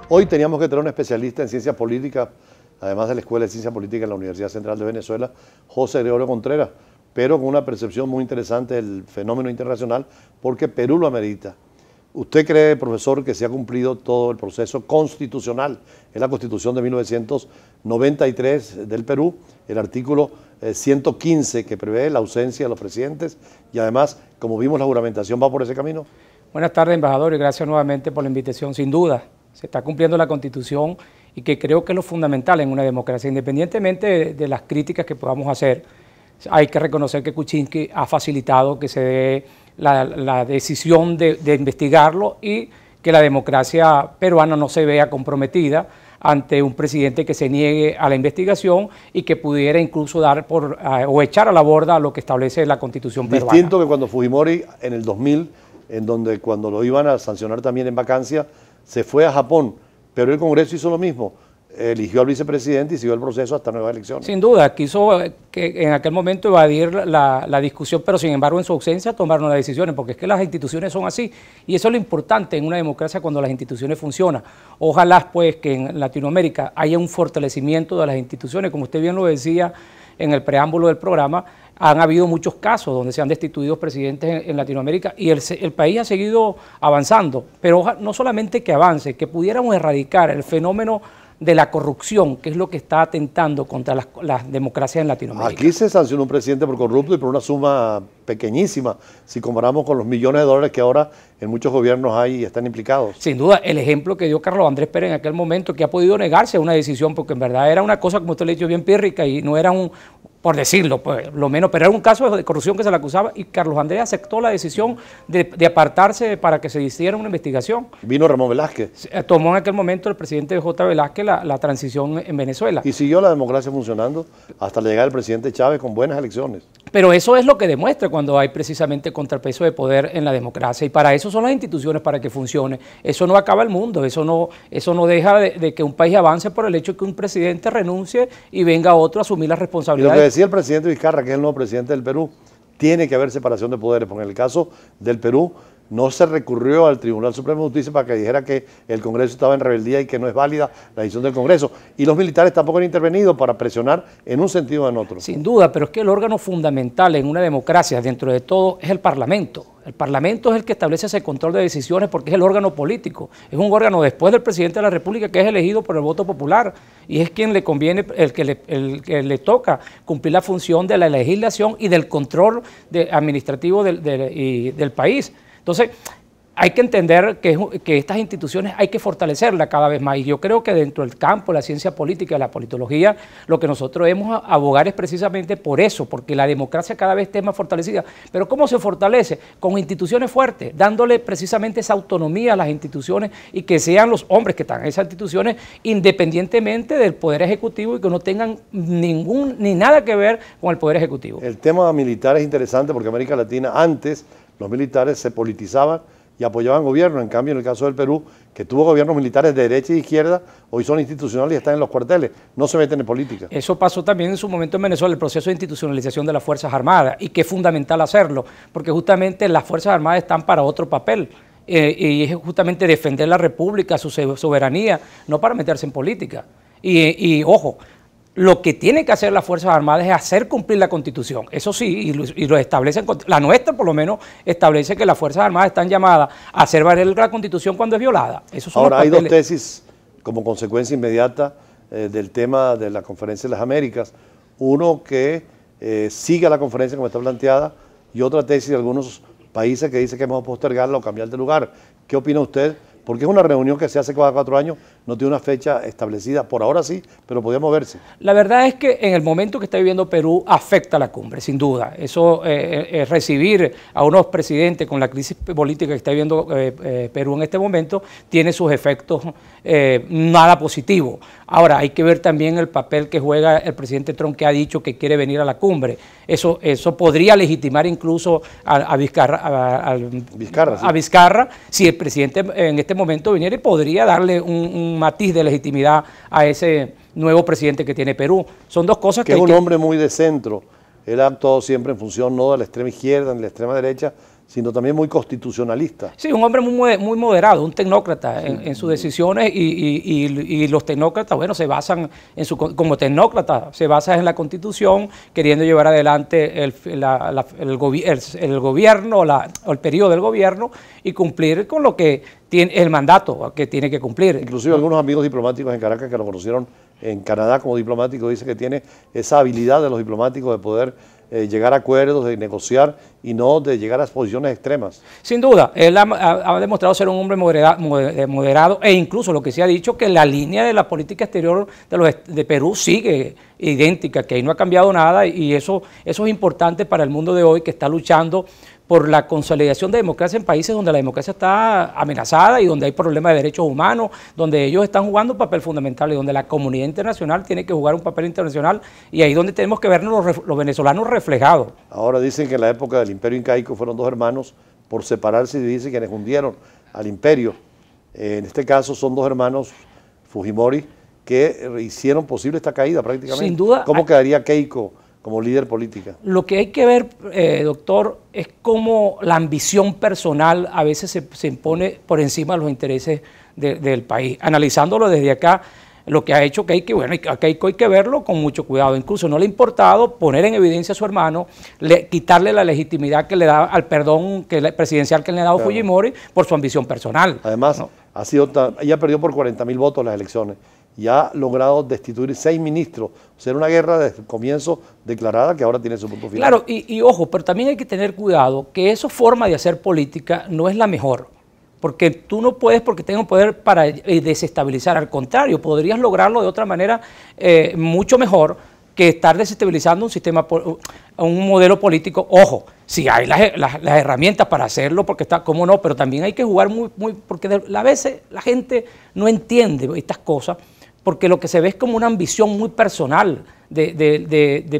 Hoy teníamos que tener un especialista en ciencia política, además de la Escuela de Ciencia Política en la Universidad Central de Venezuela, José Gregorio Contreras, pero con una percepción muy interesante del fenómeno internacional, porque Perú lo amerita. ¿Usted cree, profesor, que se ha cumplido todo el proceso constitucional? Es la Constitución de 1993 del Perú, el artículo 115 que prevé la ausencia de los presidentes y además, como vimos, la juramentación va por ese camino. Buenas tardes, embajador, y gracias nuevamente por la invitación. Sin duda, se está cumpliendo la Constitución y que creo que es lo fundamental en una democracia. Independientemente de las críticas que podamos hacer, hay que reconocer que Kuczynski ha facilitado que se dé la decisión de investigarlo y que la democracia peruana no se vea comprometida ante un presidente que se niegue a la investigación y que pudiera incluso dar o echar a la borda lo que establece la Constitución peruana. Distinto que cuando Fujimori en el 2000, en donde cuando lo iban a sancionar también en vacancia, se fue a Japón, pero el Congreso hizo lo mismo. Eligió al vicepresidente y siguió el proceso hasta nuevas elecciones. Sin duda, quiso que en aquel momento evadir la discusión, pero sin embargo en su ausencia tomaron las decisiones, porque es que las instituciones son así, y eso es lo importante en una democracia cuando las instituciones funcionan. Ojalá pues que en Latinoamérica haya un fortalecimiento de las instituciones, como usted bien lo decía en el preámbulo del programa, han habido muchos casos donde se han destituido presidentes en Latinoamérica y el país ha seguido avanzando, pero no solamente que avance, que pudiéramos erradicar el fenómeno de la corrupción, que es lo que está atentando contra las democracias en Latinoamérica. Aquí se sancionó un presidente por corrupto y por una suma pequeñísima, si comparamos con los millones de dólares que ahora en muchos gobiernos hay y están implicados. Sin duda, el ejemplo que dio Carlos Andrés Pérez en aquel momento, que ha podido negarse a una decisión, porque en verdad era una cosa, como usted le ha dicho, bien pírrica y no era por decirlo, pues, lo menos, pero era un caso de corrupción que se le acusaba y Carlos Andrés aceptó la decisión de apartarse para que se hiciera una investigación. Vino Ramón Velázquez. Tomó en aquel momento el presidente J. Velázquez la transición en Venezuela. Y siguió la democracia funcionando hasta la llegada del presidente Chávez con buenas elecciones. Pero eso es lo que demuestra cuando hay precisamente contrapeso de poder en la democracia y para eso son las instituciones, para que funcione. Eso no acaba el mundo, eso no deja de que un país avance por el hecho de que un presidente renuncie y venga otro a asumir las responsabilidades. Y lo que decía el presidente Vizcarra, que es el nuevo presidente del Perú, tiene que haber separación de poderes, porque en el caso del Perú no se recurrió al Tribunal Supremo de Justicia para que dijera que el Congreso estaba en rebeldía y que no es válida la decisión del Congreso. Y los militares tampoco han intervenido para presionar en un sentido o en otro. Sin duda, pero es que el órgano fundamental en una democracia, dentro de todo, es el Parlamento. El Parlamento es el que establece ese control de decisiones porque es el órgano político. Es un órgano después del presidente de la República que es elegido por el voto popular y es quien le conviene, el que le toca cumplir la función de la legislación y del control administrativo del país. Entonces, hay que entender que estas instituciones hay que fortalecerlas cada vez más y yo creo que dentro del campo de la ciencia política, de la politología, lo que nosotros debemos abogar es precisamente por eso, porque la democracia cada vez esté más fortalecida. Pero ¿cómo se fortalece? Con instituciones fuertes, dándole precisamente esa autonomía a las instituciones y que sean los hombres que están en esas instituciones independientemente del Poder Ejecutivo y que no tengan ni nada que ver con el Poder Ejecutivo. El tema militar es interesante porque América Latina antes los militares se politizaban y apoyaban gobierno. En cambio, en el caso del Perú, que tuvo gobiernos militares de derecha y izquierda, hoy son institucionales y están en los cuarteles, no se meten en política. Eso pasó también en su momento en Venezuela, el proceso de institucionalización de las Fuerzas Armadas, y que es fundamental hacerlo, porque justamente las Fuerzas Armadas están para otro papel, y es justamente defender la República, su soberanía, no para meterse en política. Y ojo, lo que tiene que hacer las Fuerzas Armadas es hacer cumplir la Constitución. Eso sí, y lo establecen, la nuestra por lo menos establece que las Fuerzas Armadas están llamadas a hacer valer la Constitución cuando es violada. Esos son Ahora, hay dos tesis como consecuencia inmediata del tema de la Conferencia de las Américas. Uno que siga la conferencia como está planteada y otra tesis de algunos países que dice que hemos postergarla o cambiar de lugar. ¿Qué opina usted? Porque es una reunión que se hace cada 4 años, no tiene una fecha establecida, por ahora sí, pero podría moverse. La verdad es que en el momento que está viviendo Perú afecta a la cumbre, sin duda. Eso, recibir a unos presidentes con la crisis política que está viviendo Perú en este momento, tiene sus efectos nada positivos. Ahora, hay que ver también el papel que juega el presidente Trump, que ha dicho que quiere venir a la cumbre. Eso podría legitimar incluso a Vizcarra, si el presidente en este momento viniera y podría darle un matiz de legitimidad a ese nuevo presidente que tiene Perú. Son dos cosas que es un hombre muy de centro. Él ha actuado siempre en función no de la extrema izquierda ni de la extrema derecha, sino también muy constitucionalista. Sí, un hombre muy moderado, un tecnócrata en sus decisiones y los tecnócratas, bueno, se basan como tecnócrata, se basa en la Constitución, queriendo llevar adelante el gobierno o el periodo del gobierno y cumplir con lo que tiene el mandato que tiene que cumplir. Inclusive algunos amigos diplomáticos en Caracas que lo conocieron en Canadá como diplomático dicen que tiene esa habilidad de los diplomáticos de poder llegar a acuerdos, de negociar y no de llegar a posiciones extremas. Sin duda, él ha demostrado ser un hombre moderado e incluso lo que se ha dicho que la línea de la política exterior de Perú sigue idéntica, que ahí no ha cambiado nada y eso es importante para el mundo de hoy que está luchando por la consolidación de democracia en países donde la democracia está amenazada y donde hay problemas de derechos humanos, donde ellos están jugando un papel fundamental y donde la comunidad internacional tiene que jugar un papel internacional y ahí donde tenemos que vernos los venezolanos reflejados. Ahora dicen que en la época del imperio incaico fueron dos hermanos por separarse y dividirse quienes hundieron al imperio. En este caso son dos hermanos Fujimori que hicieron posible esta caída prácticamente. Sin duda. ¿Cómo quedaría Keiko como líder política? Lo que hay que ver, doctor, es cómo la ambición personal a veces se impone por encima de los intereses del país. Analizándolo desde acá, lo que ha hecho Keiko, bueno, a Keiko hay que verlo con mucho cuidado. Incluso no le ha importado poner en evidencia a su hermano, quitarle la legitimidad que le da al perdón presidencial que le ha dado Fujimori por su ambición personal. Además, ¿no? Ella perdió por 40.000 votos las elecciones y ha logrado destituir 6 ministros. O sea, era una guerra desde el comienzo declarada que ahora tiene su punto final. Claro, y ojo, pero también hay que tener cuidado que esa forma de hacer política no es la mejor. Porque tú no puedes, porque tengas poder para desestabilizar. Al contrario, podrías lograrlo de otra manera mucho mejor que estar desestabilizando un sistema, un modelo político. Ojo, si hay las herramientas para hacerlo, porque está, cómo no, pero también hay que jugar porque a veces la gente no entiende estas cosas, porque lo que se ve es como una ambición muy personal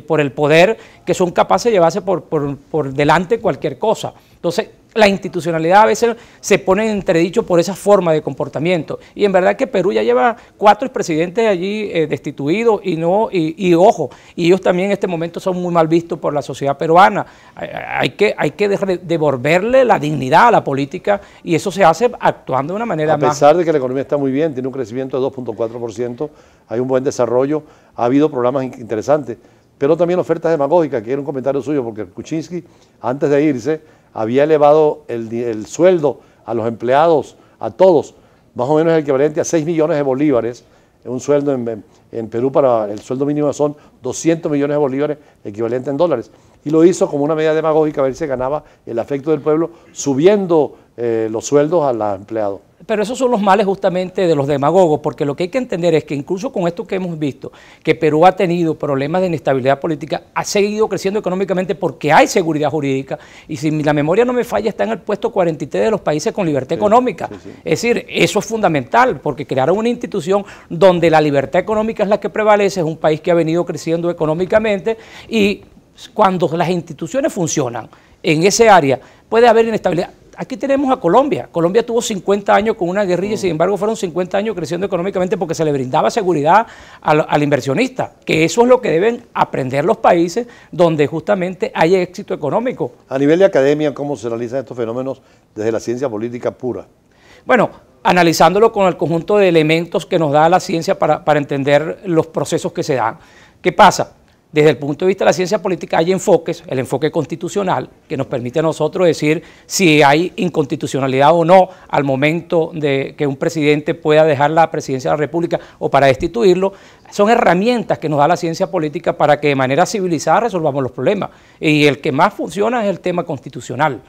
por el poder, que son capaces de llevarse por delante cualquier cosa. Entonces, la institucionalidad a veces se pone en entredicho por esa forma de comportamiento. Y en verdad que Perú ya lleva 4 expresidentes allí destituidos y ojo, y ellos también en este momento son muy mal vistos por la sociedad peruana. Hay que devolverle la dignidad a la política y eso se hace actuando de una manera más... A pesar de que la economía está muy bien, tiene un crecimiento de 2.4%, hay un buen desarrollo, ha habido programas interesantes, pero también ofertas demagógicas, que era un comentario suyo, porque Kuczynski, antes de irse, había elevado el sueldo a los empleados, a todos, más o menos el equivalente a 6 millones de bolívares, un sueldo en Perú para el sueldo mínimo son 200 millones de bolívares, equivalente en dólares, y lo hizo como una medida demagógica, a ver si ganaba el afecto del pueblo, subiendo los sueldos a los empleados. Pero esos son los males justamente de los demagogos, porque lo que hay que entender es que incluso con esto que hemos visto, que Perú ha tenido problemas de inestabilidad política, ha seguido creciendo económicamente porque hay seguridad jurídica, y si la memoria no me falla, está en el puesto 43 de los países con libertad económica. Sí. Es decir, eso es fundamental, porque crearon una institución donde la libertad económica es la que prevalece, es un país que ha venido creciendo económicamente, y cuando las instituciones funcionan en ese área, puede haber inestabilidad. Aquí tenemos a Colombia. Colombia tuvo 50 años con una guerrilla y sin embargo fueron 50 años creciendo económicamente porque se le brindaba seguridad al inversionista, que eso es lo que deben aprender los países donde justamente hay éxito económico. A nivel de academia, ¿cómo se realizan estos fenómenos desde la ciencia política pura? Bueno, analizándolo con el conjunto de elementos que nos da la ciencia para entender los procesos que se dan. ¿Qué pasa? Desde el punto de vista de la ciencia política hay enfoques, el enfoque constitucional, que nos permite a nosotros decir si hay inconstitucionalidad o no al momento de que un presidente pueda dejar la presidencia de la República o para destituirlo. Son herramientas que nos da la ciencia política para que de manera civilizada resolvamos los problemas. Y el que más funciona es el tema constitucional.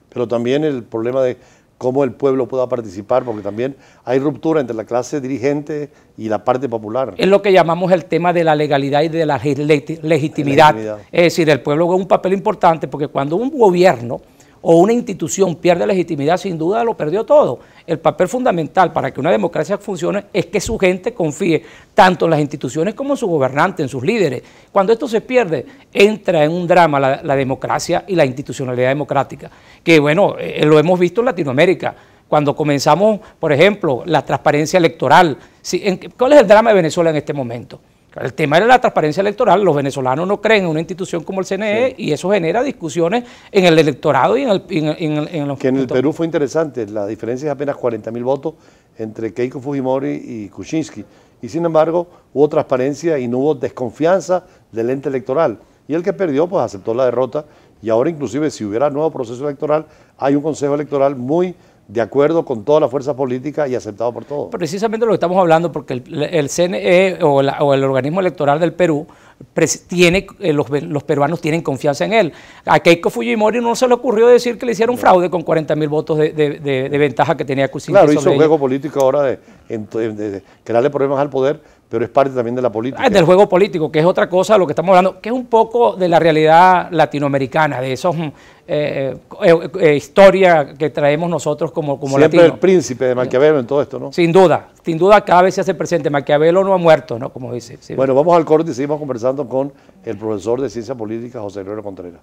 Pero también el problema de cómo el pueblo pueda participar, porque también hay ruptura entre la clase dirigente y la parte popular. Es lo que llamamos el tema de la legalidad y de la legitimidad. Es decir, el pueblo juega un papel importante porque cuando un gobierno o una institución pierde legitimidad, sin duda lo perdió todo. El papel fundamental para que una democracia funcione es que su gente confíe tanto en las instituciones como en sus gobernantes, en sus líderes. Cuando esto se pierde, entra en un drama la democracia y la institucionalidad democrática, que bueno, lo hemos visto en Latinoamérica. Cuando comenzamos, por ejemplo, la transparencia electoral. ¿Cuál es el drama de Venezuela en este momento? El tema era la transparencia electoral. Los venezolanos no creen en una institución como el CNE y eso genera discusiones en el electorado y en los... Que en el Perú fue interesante, la diferencia es apenas 40.000 votos entre Keiko Fujimori y Kuczynski. Y sin embargo, hubo transparencia y no hubo desconfianza del ente electoral. Y el que perdió, pues aceptó la derrota. Y ahora inclusive, si hubiera nuevo proceso electoral, hay un consejo electoral muy de acuerdo con toda la fuerza política y aceptado por todos. Precisamente lo que estamos hablando, porque el CNE o el organismo electoral del Perú tiene, los peruanos tienen confianza en él. A Keiko Fujimori no se le ocurrió decir que le hicieron fraude con 40.000 votos de ventaja que tenía Kuczynski. Claro, hizo un juego político ahora de crearle problemas al poder, pero es parte también de la política. Del juego político, que es otra cosa de lo que estamos hablando, que es un poco de la realidad latinoamericana, de esos historia que traemos nosotros como Siempre latinos. el príncipe de Maquiavelo en todo esto, ¿no? Sin duda, cada vez se hace presente. Maquiavelo no ha muerto, ¿no? Como dice. Sí. Bueno, vamos al corte y seguimos conversando con el profesor de Ciencia Política, José Gregorio Contreras.